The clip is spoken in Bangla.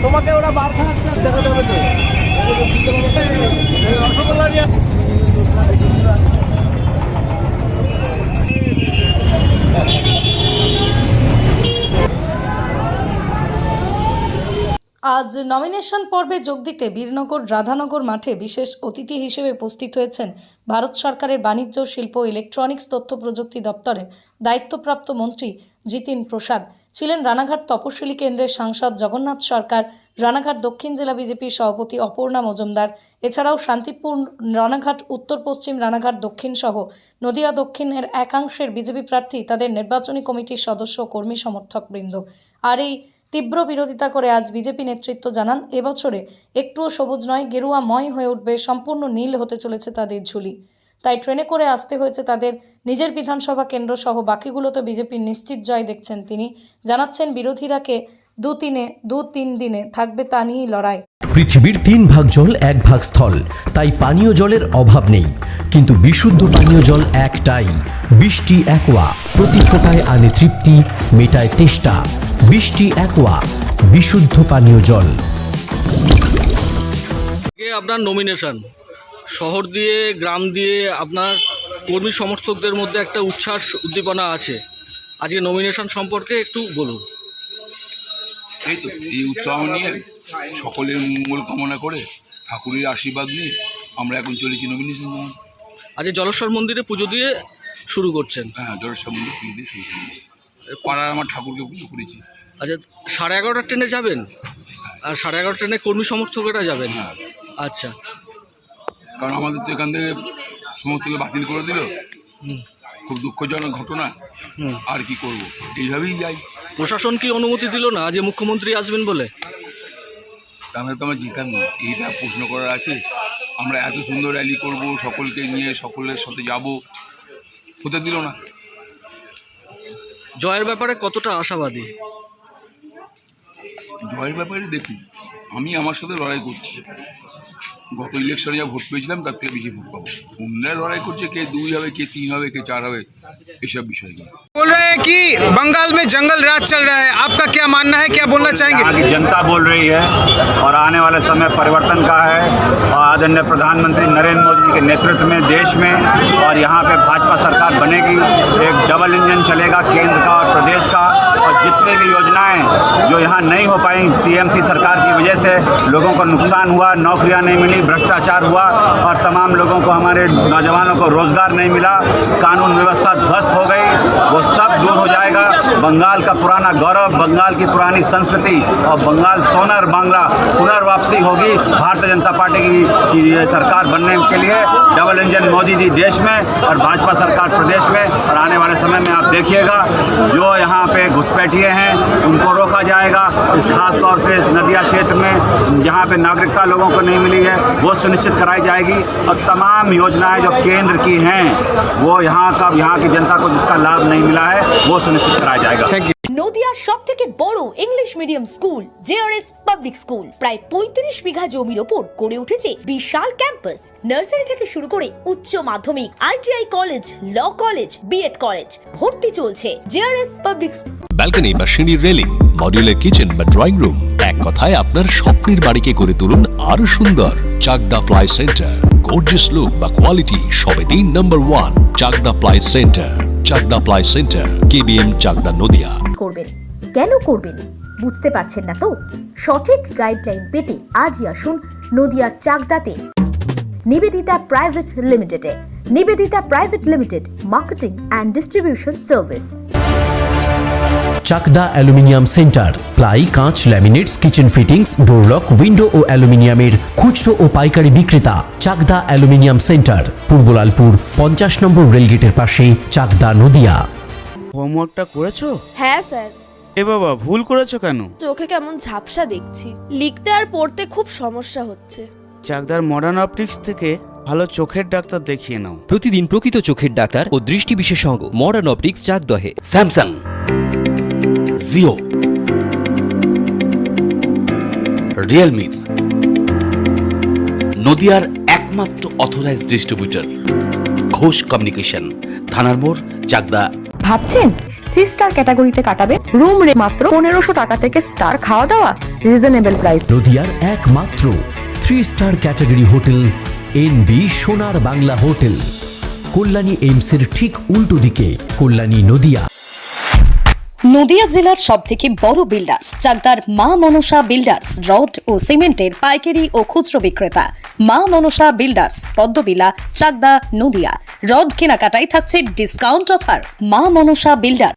তোমাকে ওরা বার খাওয়া দেখাতে হবে তো রসগোল্লা নিয়ে আজ নমিনেশন পর্বে যোগ দিতে বীরনগর রাধানগর মাঠে বিশেষ অতিথি হিসেবে উপস্থিত হয়েছেন ভারত সরকারের বাণিজ্য শিল্প ও ইলেকট্রনিক্স তথ্য প্রযুক্তি দপ্তরের দায়িত্বপ্রাপ্ত মন্ত্রী জিতিন প্রসাদ। ছিলেন রানাঘাট তপশিলি কেন্দ্রের সাংসদ জগন্নাথ সরকার, রানাঘাট দক্ষিণ জেলা বিজেপির সভাপতি অপর্ণা মজুমদার, এছাড়াও শান্তিপুর, রানাঘাট উত্তর পশ্চিম, রানাঘাট দক্ষিণ সহ নদিয়া দক্ষিণের একাংশের বিজেপি প্রার্থী, তাদের নির্বাচনী কমিটির সদস্য, কর্মী সমর্থকবৃন্দ। আর এই তীব্র বিরোধিতা করে আজ বিজেপি নেতৃত্ব জানান, এবছরে একটুও সবুজ নয়, গেরুয়াময় হয়ে উঠবে, সম্পূর্ণ নীল হতে চলেছে তাদের ঝুলি। তাই ট্রেনে করে আসতে হয়েছে তাদের। নিজের বিধানসভা কেন্দ্র সহ বাকিগুলোতে বিজেপির নিশ্চিত জয় দেখছেন তিনি। জানাচ্ছেন বিরোধীরাকে দু তিন দিনে থাকবে তা নিয়েই লড়াই। পৃথিবীর 3 ভাগ জল 1 ভাগ স্থল, তাই পানীয় জলের অভাব নেই, কিন্তু বিশুদ্ধ পানীয় জল একটাই, বৃষ্টি অ্যাকোয়া। প্রতি ফোঁটায় আনে তৃপ্তি, মেটায় তেষ্টা। বৃষ্টি অ্যাকোয়া, বিশুদ্ধ পানীয় জল। আপনার নমিনেশন শহর দিয়ে গ্রাম দিয়ে আপনার কর্মী সমর্থকদের মধ্যে একটা উচ্ছ্বাস উদ্দীপনা আছে, আজকে নমিনেশন সম্পর্কে একটু বলুন। এই তো এই উৎসাহ নিয়ে সকলের মঙ্গল কামনা করে ঠাকুরের আশীর্বাদ নিয়ে আমরা এখন চলেছি নমিনেশন। আজকে জলেশ্বর মন্দিরে পুজো দিয়ে শুরু করছেন? হ্যাঁ, জলেশ্বর মন্দির পুজো দিয়ে শুরু করি। পাড়ায় আমার ঠাকুরকে পুজো করেছি। আচ্ছা, 11:30 ট্রেনে যাবেন? আর 11:30 ট্রেনে কর্মী সমর্থকেরা যাবেন? হ্যাঁ। আচ্ছা, কারণ আমাদের তো এখান থেকে সমস্ত বাতিল করে দিল, খুব দুঃখজনক ঘটনা। আর কি করব, এইভাবেই যাই। প্রশাসন কি অনুমতি দিল না যে মুখ্যমন্ত্রী আসবেন বলে? তাহলে তো আমার জিতার নেই, এইটা প্রশ্ন করার আছে। আমরা এত সুন্দর র্যালি করব, সকলকে নিয়ে সকলের সাথে যাব, হতে দিল না। জয়ের ব্যাপারে কতটা আশাবাদী? জয়ের ব্যাপারে দেখুন, আমি আমার সাথে লড়াই করছি। গত ইলেকশনে যা ভোট পেয়েছিলাম তার থেকে বেশি ভোট পাবো। অন্যরা লড়াই করছে কে 2 হবে, কে 3 হবে, কে 4 হবে, এসব বিষয়গুলো। बोल रहे हैं कि बंगाल में जंगल राज चल रहा है, आपका क्या मानना है, क्या बोलना चाहेंगे? यहाँ की जनता बोल रही है और आने वाले समय परिवर्तन का है, और आदरणीय प्रधानमंत्री नरेंद्र मोदी जी के नेतृत्व में देश में और यहाँ पे भाजपा सरकार बनेगी। एक डबल इंजन चलेगा, केंद्र का और प्रदेश का, और जितनी भी योजनाएं जो यहाँ नहीं हो पाई टीएमसी सरकार की वजह से लोगों को नुकसान हुआ, नौकरियाँ नहीं मिली, भ्रष्टाचार हुआ और तमाम लोगों को, हमारे नौजवानों को रोजगार नहीं मिला, कानून व्यवस्था ध्वस्त हो गई, वो सब दूर हो जाएगा। बंगाल का पुराना गौरव, बंगाल की पुरानी संस्कृति और बंगाल सोनर बांग्ला पुनर्वापसी होगी भारतीय जनता पार्टी की सरकार बनने के लिए। डबल इंजन मोदी जी देश में और भाजपा सरकार प्रदेश में, और आने वाले समय में आप देखिएगा जो यहाँ पे घुसपैठिए हैं उनको रोका जाएगा। इस खास तौर से नदिया क्षेत्र में जहाँ पे नागरिकता लोगों को नहीं मिली है वो सुनिश्चित कराई जाएगी, और तमाम योजनाएं जो केंद्र की हैं वो यहाँ की जनता को जिसका लाभ नहीं मिला है वो सुनिश्चित कराया जाएगा। নদিয়ার সবথেকে বড় English medium school JRS public school প্রায় 35 বিঘা জমির ওপর গড়ে উঠেছে বিশাল ক্যাম্পাস। নার্সারি থেকে শুরু করে উচ্চ মাধ্যমিক, ITI college, law college, BEd college, ভর্তি চলছে। জেআরএস পাবলিক ব্যালকনি বা সিঁড়ির রেলিং, মডিউলার কিচেন বা ড্রয়িং রুম, এক কথায় আপনার স্বপ্নের বাড়িকে করে তুলুন আরো সুন্দর। Chakdah ply centre, gorgeous look বা কোয়ালিটি সবেতেই number 1। Chakdah ply centre, Chakdah ply centre, KBM, Chakdah, Nadia. করবেন কেন করবেন বুঝতে পারছেন না তো? সঠিক গাইডলাইন পেতে আজই আসুন নদিয়ার চাকদাতে নিবেদিতা প্রাইভেট লিমিটেডে। Nivedita private limited, marketing and distribution service. Chakdah aluminium centre, ply, কাঁচ, laminates, kitchen fittings, door lock, window ও অ্যালুমিনিয়ামের খুচরো ও পাইকারি বিক্রেতা। Chakdah aluminium centre, Purbalalpur 50 number রেলগেটের পাশে, চাকদা, নদিয়া। হোমওয়ার্কটা করেছো? হ্যাঁ স্যার। এ বাবা, ভুল করেছো কেন? চোখে কেমন ঝাপসা দেখছি, লিখতে আর পড়তে খুব সমস্যা হচ্ছে। চাকদার মডার্ন অপটিক্স থেকে ভালো চোখের ডাক্তার দেখিয়ে নাও। প্রতিদিন প্রকৃত চোখের ডাক্তার ও দৃষ্টি বিশেষজ্ঞ মডার্ন অপটিক্স, চাকদহে। স্যামসাং, জিও, রিয়েলমি, নদিয়ার একমাত্র অথরাইজড ডিস্ট্রিবিউটর ঘোষ কমিউনিকেশন, থানার মোড়, চাকদা। ভাবছেন 3 স্টার ক্যাটাগরিতে কাটাবে রুম রে মাত্র 1500 টাকা থেকে স্টার, খাওয়া দাওয়া রিজনেবল প্রাইস। নদিয়ার একমাত্র 3 স্টার ক্যাটাগরি হোটেল এনবি সোনার বাংলা হোটেল, কল্যাণী এইমসের ঠিক উল্টো দিকে, কল্যাণী নদিয়া। নদিয়া জেলার সবথেকে বড় বিল্ডার্স চাকদার মা মনসা বিল্ডার্স, রড ও সিমেন্টের পাইকারি ও খুচরো বিক্রেতা। মা মনসা বিল্ডার্স, পদ্মবিলা, চাকদা, নদিয়া। রড কেনাকাটায় থাকছে ডিসকাউন্ট অফার। মা মনসা বিল্ডার।